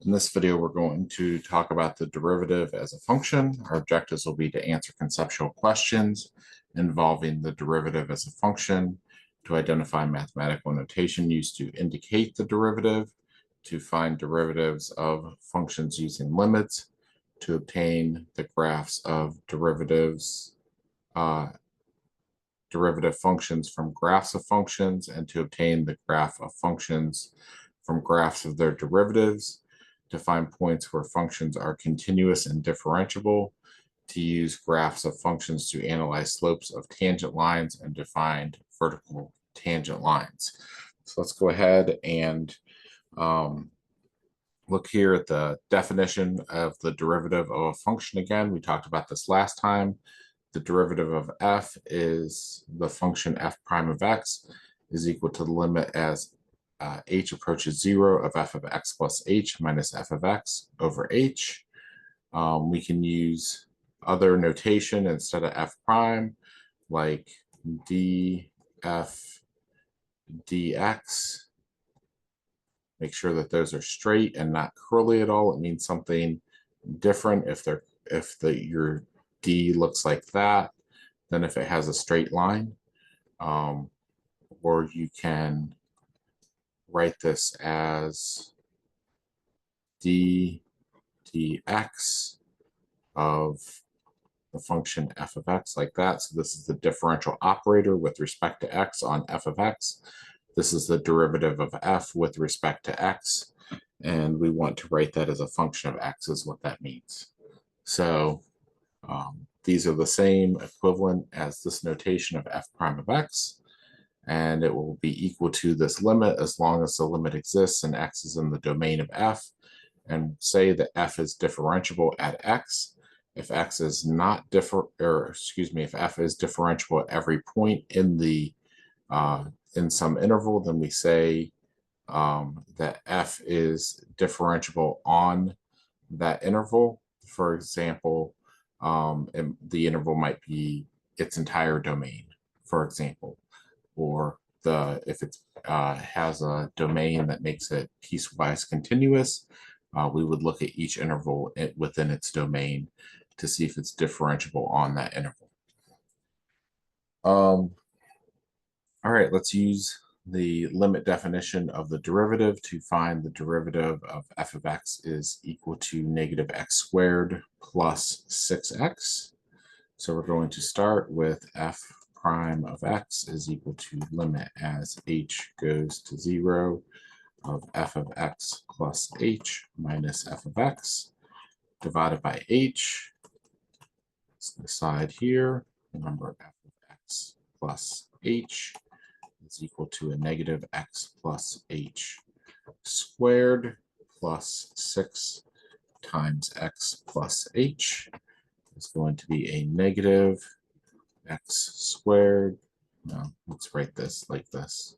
In this video, we're going to talk about the derivative as a function. Our objectives will be to answer conceptual questions involving the derivative as a function, to identify mathematical notation used to indicate the derivative, to find derivatives of functions using limits, to obtain the graphs of derivatives, derivative functions from graphs of functions, and to obtain the graph of functions from graphs of their derivatives, to find points where functions are continuous and differentiable, to use graphs of functions to analyze slopes of tangent lines, and to find vertical tangent lines. So let's go ahead and look here at the definition of the derivative of a function again. We talked about this last time. The derivative of f is the function f prime of x is equal to the limit as h approaches 0 of f of x plus h minus f of x over h. We can use other notation instead of f prime, like df dx. Make sure that those are straight and not curly at all. It means something different if your d looks like that than if it has a straight line. Or you can write this as d dx of the function f of x, like that. So this is the differential operator with respect to x on f of x. This is the derivative of f with respect to x, and we want to write that as a function of x is what that means. So these are the same equivalent as this notation of f prime of x, and it will be equal to this limit as long as the limit exists and x is in the domain of f, and say that f is differentiable at x. If x is not if f is differentiable at every point in the in some interval, then we say that f is differentiable on that interval. For example, the interval might be its entire domain, for example, or if it has a domain that makes it piecewise continuous, we would look at each interval within its domain to see if it's differentiable on that interval. All right, let's use the limit definition of the derivative to find the derivative of f of x is equal to negative x squared plus 6x. So we're going to start with f prime of x is equal to limit as h goes to 0 of f of x plus h minus f of x divided by h. Let's decide here, remember f of x plus h is equal to a negative x plus h squared plus 6 times x plus h is going to be a negative x squared. No, let's write this like this.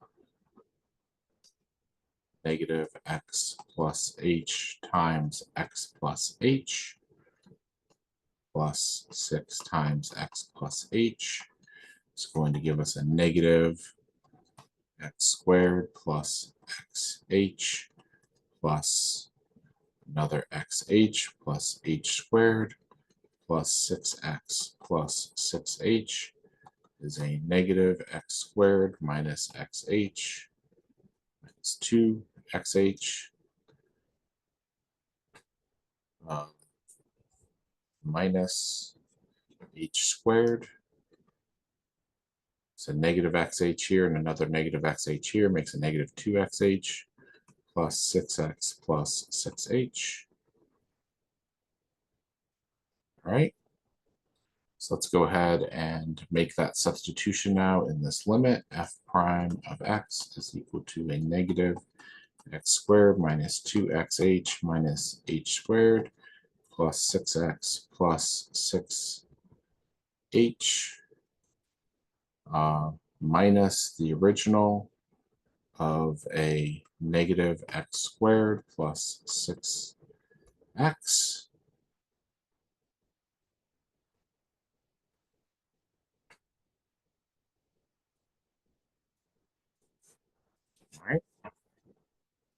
Negative x plus h times x plus h plus 6 times x plus h is going to give us a negative x squared plus xh plus another xh plus h squared plus 6x plus 6h is a negative x squared minus xh minus 2xh minus h squared. So negative xh here and another negative xh here makes a negative 2xh plus 6x plus 6h. All right. So let's go ahead and make that substitution now in this limit. F prime of x is equal to a negative x squared minus 2xh minus h squared plus 6x plus 6h minus the original of a negative x squared plus 6x. All right.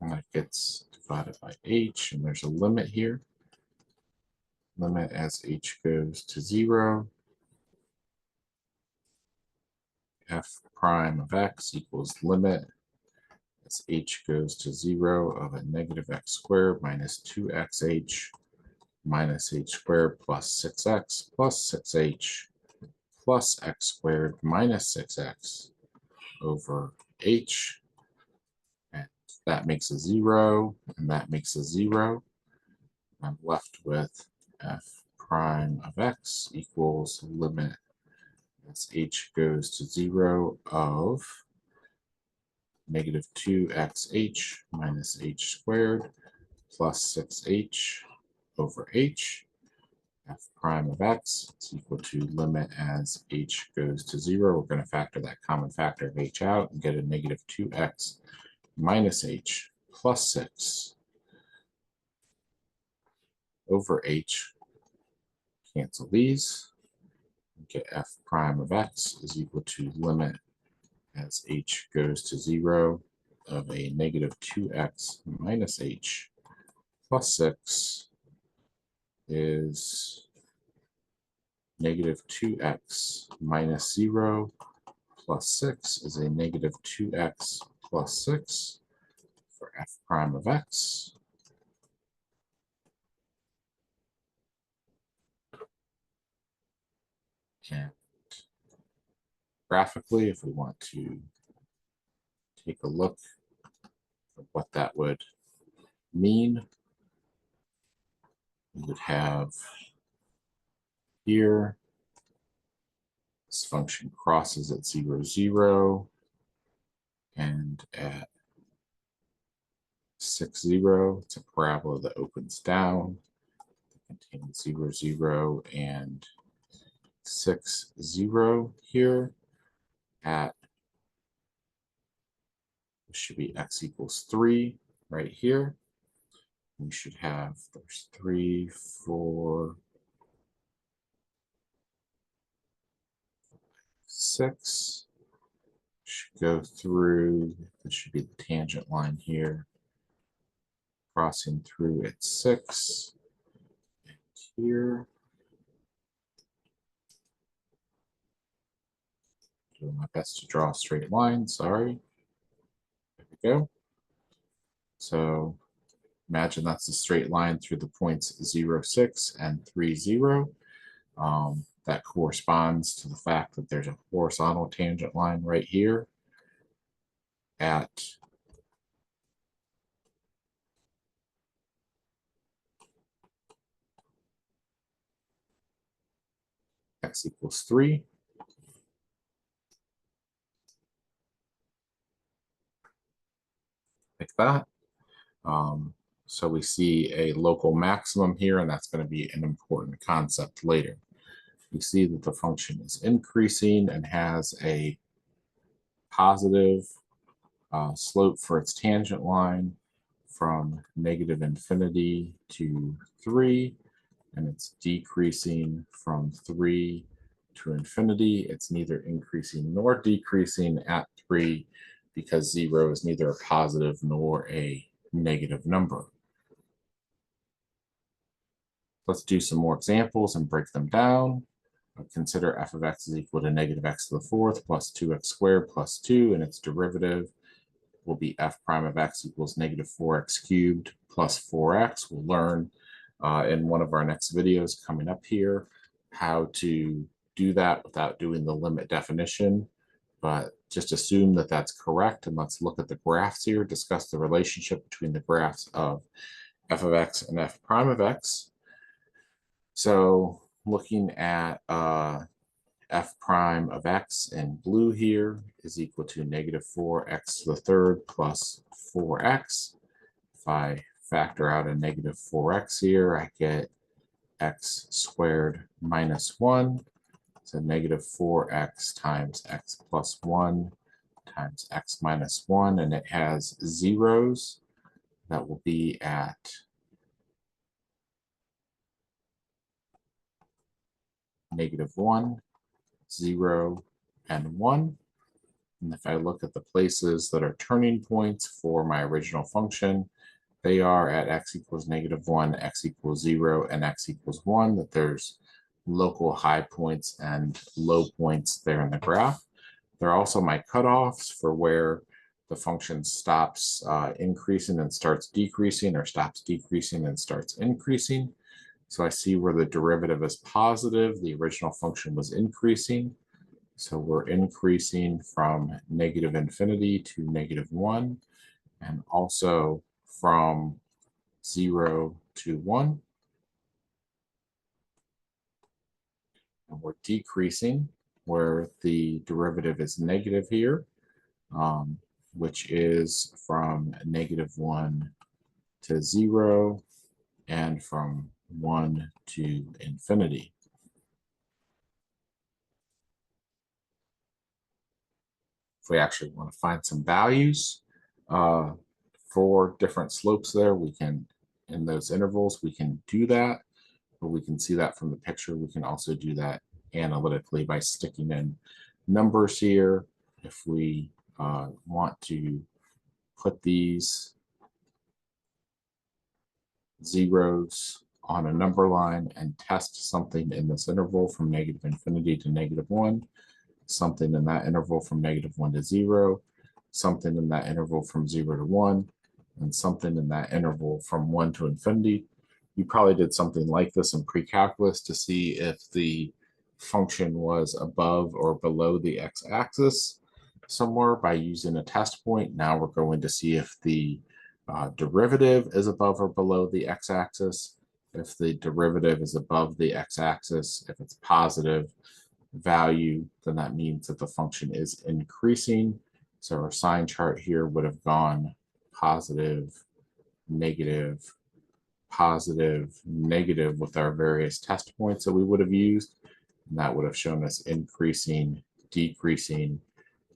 and that gets divided by h, and there's a limit here. Limit as h goes to 0, f prime of x equals limit as h goes to 0 of a negative x squared minus 2xh minus h squared plus 6x plus 6h plus x squared minus 6x over h. And that makes a 0, and that makes a 0. I'm left with f prime of x equals limit as h goes to 0 of negative 2xh minus h squared plus 6h over h. F prime of x is equal to limit as h goes to 0. We're going to factor that common factor of h out and get a negative 2x minus h plus 6 over h. Cancel these. Get f prime of x is equal to limit as h goes to 0 of a negative 2x minus h plus 6 is negative 2x minus 0 plus 6 is a negative 2x plus 6 for f prime of x. And graphically, if we want to take a look at what that would mean, we would have here, this function crosses at 0, 0, and at 6, 0, it's a parabola that opens down, contains 0, 0, and 6, 0 here. At this should be x equals 3 right here. We should have, there's 3, 4, 6. Should go through, this should be the tangent line here, crossing through at 6 and here. Doing my best to draw a straight line, sorry. There we go. So imagine that's a straight line through the points 0, 6 and 3, 0. That corresponds to the fact that there's a horizontal tangent line right here at x equals 3. Like that. So we see a local maximum here, and that's going to be an important concept later. We see that the function is increasing and has a positive slope for its tangent line from negative infinity to 3, and it's decreasing from 3 to infinity. It's neither increasing nor decreasing at 3 because 0 is neither a positive nor a negative number. Let's do some more examples and break them down. Consider f of x is equal to negative x to the fourth plus 2x squared plus 2, and its derivative will be f prime of x equals negative 4x cubed plus 4x. We'll learn in one of our next videos coming up here how to do that without doing the limit definition, but just assume that that's correct. And let's look at the graphs here, discuss the relationship between the graphs of f of x and f prime of x. So looking at f prime of x in blue here is equal to negative 4x to the third plus 4x. If I factor out a negative 4x here, I get x squared minus 1. So negative 4x times x plus 1 times x minus 1, and it has zeros that will be at negative 1, 0, and 1. And if I look at the places that are turning points for my original function, they are at x equals -1, x equals 0, and x equals 1, that there's local high points and low points there in the graph. They're also my cutoffs for where the function stops increasing and starts decreasing, or stops decreasing and starts increasing. So I see where the derivative is positive, the original function was increasing. So we're increasing from -infinity to -1, and also from 0 to 1. And we're decreasing where the derivative is negative here, which is from -1 to 0 and from 1 to infinity. If we actually want to find some values for different slopes there, we can, in those intervals, we can do that. But we can see that from the picture. We can also do that analytically by sticking in numbers here. If we want to put these zeros on a number line and test something in this interval from -infinity to -1, something in that interval from -1 to 0, something in that interval from 0 to 1, and something in that interval from 1 to infinity. You probably did something like this in pre-calculus to see if the function was above or below the x-axis somewhere by using a test point. Now we're going to see if the derivative is above or below the x-axis. If the derivative is above the x-axis, if it's positive value, then that means that the function is increasing. So our sign chart here would have gone positive, negative, positive, negative with our various test points that we would have used. And that would have shown us increasing, decreasing,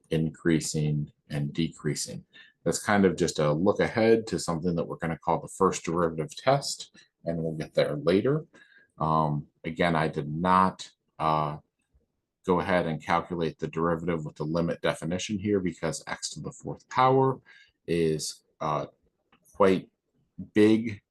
increasing, and decreasing. That's kind of just a look ahead to something that we're going to call the first derivative test, and we'll get there later. Again, I did not go ahead and calculate the derivative with the limit definition here because x to the 4th power is quite big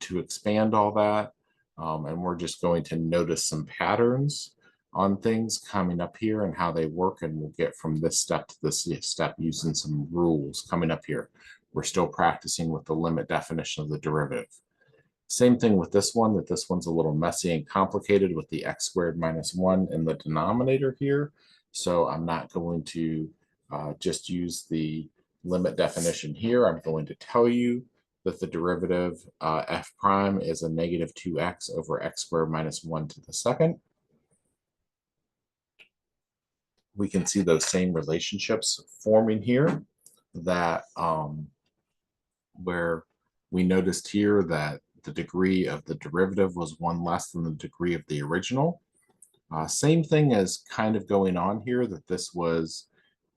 to expand all that. And we're just going to notice some patterns on things coming up here and how they work, and we'll get from this step to this step using some rules coming up here. We're still practicing with the limit definition of the derivative. Same thing with this one, that this one's a little messy and complicated with the x squared minus 1 in the denominator here. So I'm not going to just use the limit definition here. I'm going to tell you that the derivative f prime is a -2x over x squared minus 1 to the second. We can see those same relationships forming here, that where we noticed here that the degree of the derivative was 1 less than the degree of the original. Same thing as kind of going on here, that this was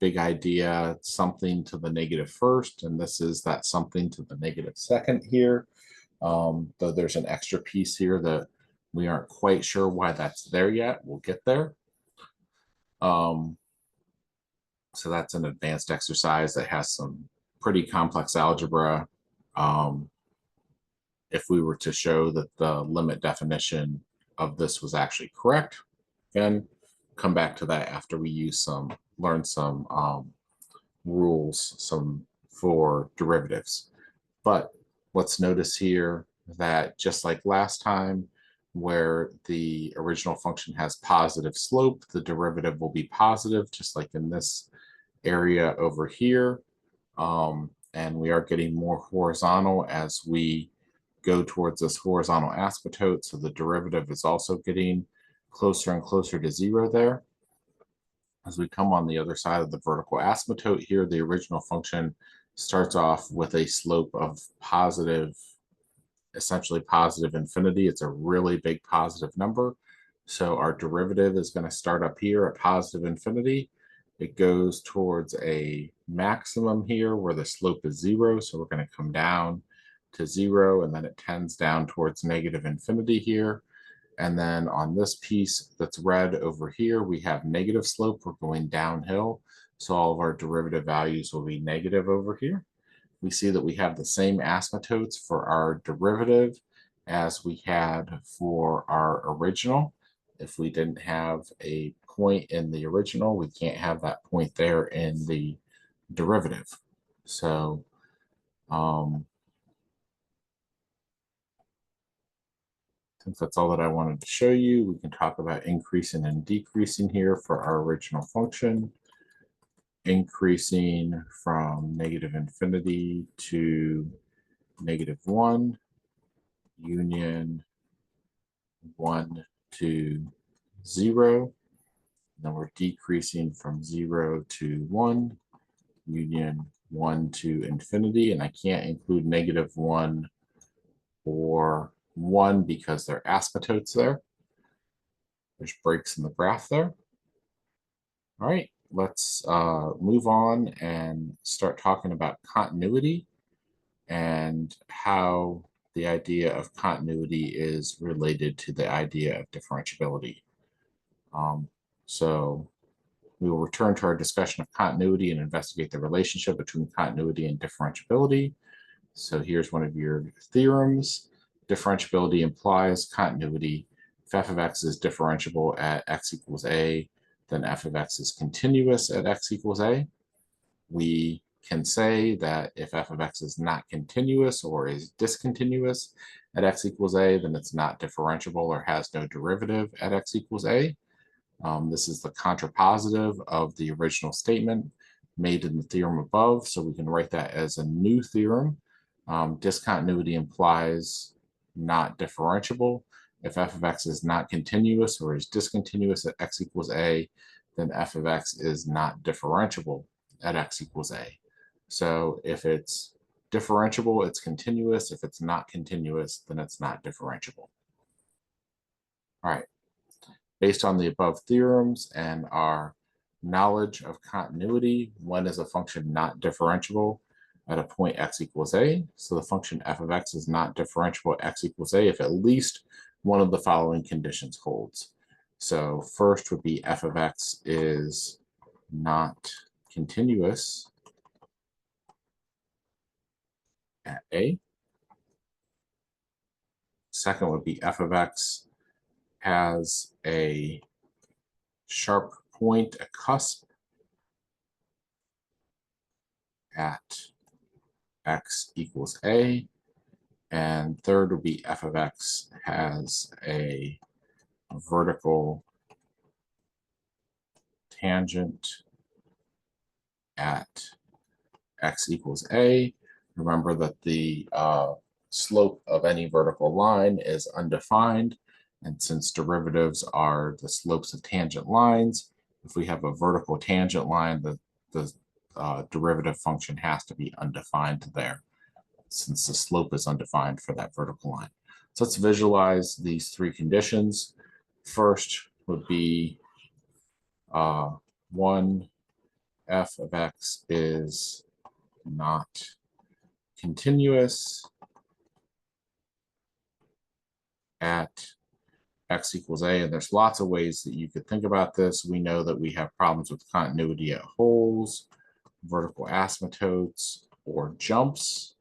big idea, something to the negative first, and this is that something to the negative second here. Though there's an extra piece here that we aren't quite sure why that's there yet. We'll get there. So that's an advanced exercise that has some pretty complex algebra. If we were to show that the limit definition of this was actually correct, again, come back to that after we learn some rules for derivatives. But let's notice here that just like last time, where the original function has positive slope, the derivative will be positive, just like in this area over here. And we are getting more horizontal as we go towards this horizontal asymptote. So the derivative is also getting closer and closer to 0 there. As we come on the other side of the vertical asymptote here, the original function starts off with a slope of positive, essentially positive infinity. It's a really big positive number. So our derivative is going to start up here at positive infinity. It goes towards a maximum here where the slope is 0. So we're going to come down to 0, and then it tends down towards negative infinity here. And then on this piece that's red over here, we have negative slope. We're going downhill. So all of our derivative values will be negative over here. We see that we have the same asymptotes for our derivative as we had for our original. If we didn't have a point in the original, we can't have that point there in the derivative. So I think that's all that I wanted to show you. We can talk about increasing and decreasing here for our original function. Increasing from negative infinity to -1, union 1 to 0. Then we're decreasing from 0 to 1, union 1 to infinity. And I can't include -1 or 1 because they're asymptotes there. There's breaks in the graph there. All right, let's move on and start talking about continuity and how the idea of continuity is related to the idea of differentiability. So we will return to our discussion of continuity and investigate the relationship between continuity and differentiability. So here's one of your theorems. Differentiability implies continuity. If f of x is differentiable at x equals a, then f of x is continuous at x equals a. We can say that if f of x is not continuous or is discontinuous at x equals a, then it's not differentiable or has no derivative at x equals a. This is the contrapositive of the original statement made in the theorem above, so we can write that as a new theorem. Discontinuity implies not differentiable. If f of x is not continuous or is discontinuous at x equals a, then f of x is not differentiable at x equals a. So if it's differentiable, it's continuous. If it's not continuous, then it's not differentiable. All right. Based on the above theorems and our knowledge of continuity, when is a function not differentiable at a point x equals a? So the function f of x is not differentiable at x equals a if at least one of the following conditions holds. So first would be f of x is not continuous at a. Second would be f of x has a sharp point, a cusp at x equals a. And third would be f of x has a vertical tangent at x equals a. Remember that the slope of any vertical line is undefined. And since derivatives are the slopes of tangent lines, if we have a vertical tangent line, the derivative function has to be undefined there, since the slope is undefined for that vertical line. So let's visualize these three conditions. First would be 1, f of x is not continuous at x equals a. And there's lots of ways that you could think about this. We know that we have problems with continuity at holes, vertical asymptotes, or jumps.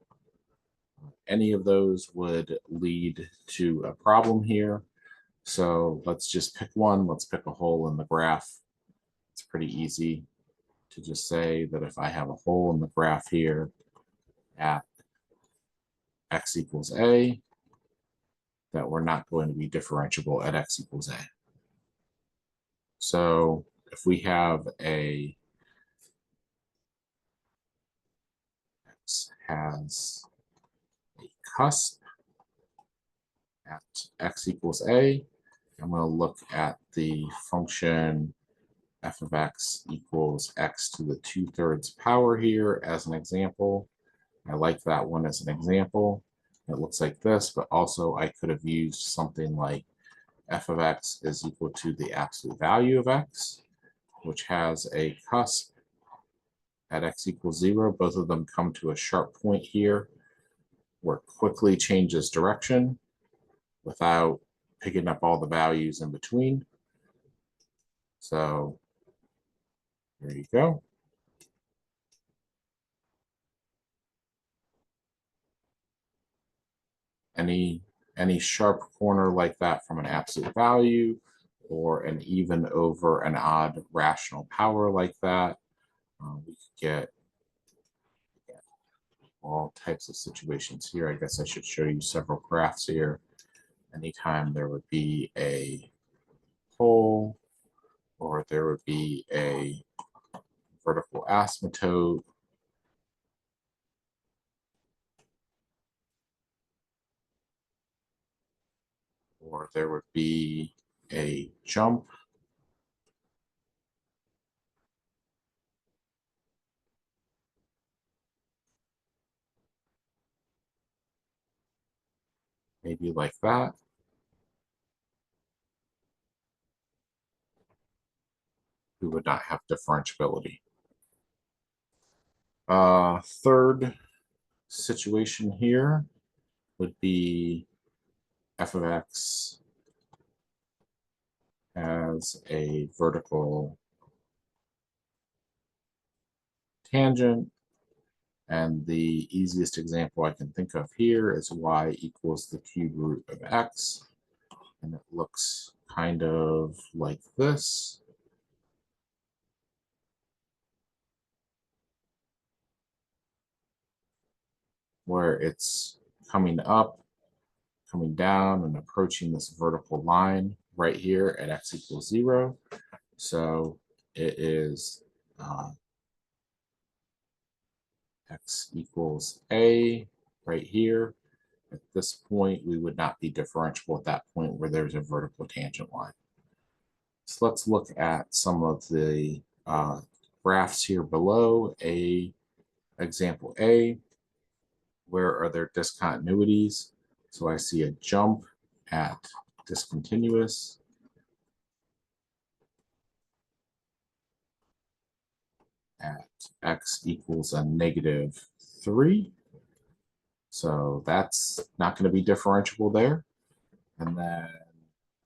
Any of those would lead to a problem here. So let's just pick one. Let's pick a hole in the graph. It's pretty easy to just say that if I have a hole in the graph here at x equals a, that we're not going to be differentiable at x equals a. So if we have a x has a cusp at x equals a, I'm going to look at the function f of x equals x to the 2/3 power here as an example. I like that one as an example. It looks like this, but also I could have used something like f of x is equal to the absolute value of x, which has a cusp at x equals 0. Both of them come to a sharp point here where it quickly changes direction without picking up all the values in between. So there you go. any sharp corner like that from an absolute value, or an even over an odd rational power like that. We could get all types of situations here. I guess I should show you several graphs here. Anytime there would be a pole, or there would be a vertical asymptote, or there would be a jump, maybe like that. We would not have differentiability. Third situation here would be f of x as a vertical tangent. And the easiest example I can think of here is y equals the cube root of x. And it looks kind of like this. Where it's coming up, coming down, and approaching this vertical line right here at x equals 0. So it is x equals a right here. At this point, we would not be differentiable at that point where there's a vertical tangent line. So let's look at some of the graphs here below. Example A, where are there discontinuities? So I see a jump at discontinuous, at x equals a -3. So that's not going to be differentiable there. And then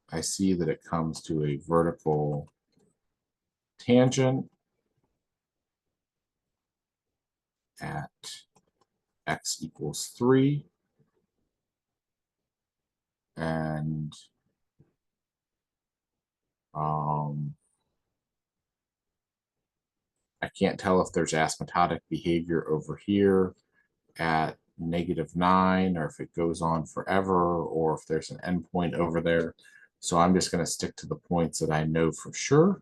I see that it comes to a vertical tangent at x equals 3. And I can't tell if there's asymptotic behavior over here at -9, or if it goes on forever, or if there's an endpoint over there. So I'm just going to stick to the points that I know for sure.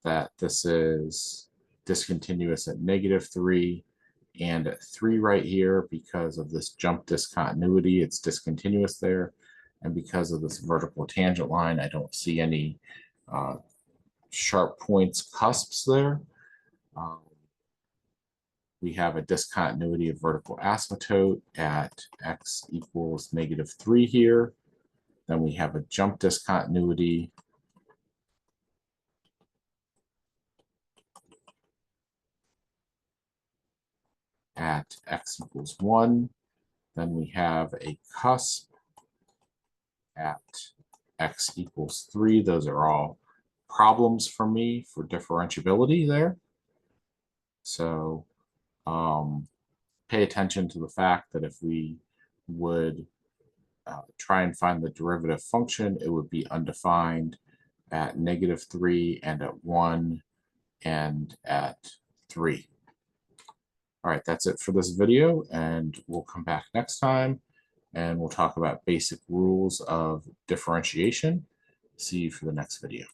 That this is discontinuous at -3 and at 3 right here. Because of this jump discontinuity, it's discontinuous there. And because of this vertical tangent line, I don't see any sharp points, cusps there. We have a discontinuity of vertical asymptote at x equals -3 here. Then we have a jump discontinuity at x equals 1. Then we have a cusp at x equals 3. Those are all problems for me for differentiability there. So pay attention to the fact that if we would try and find the derivative function, it would be undefined at -3 and at 1 and at 3. All right, that's it for this video, and we'll come back next time and we'll talk about basic rules of differentiation. See you for the next video.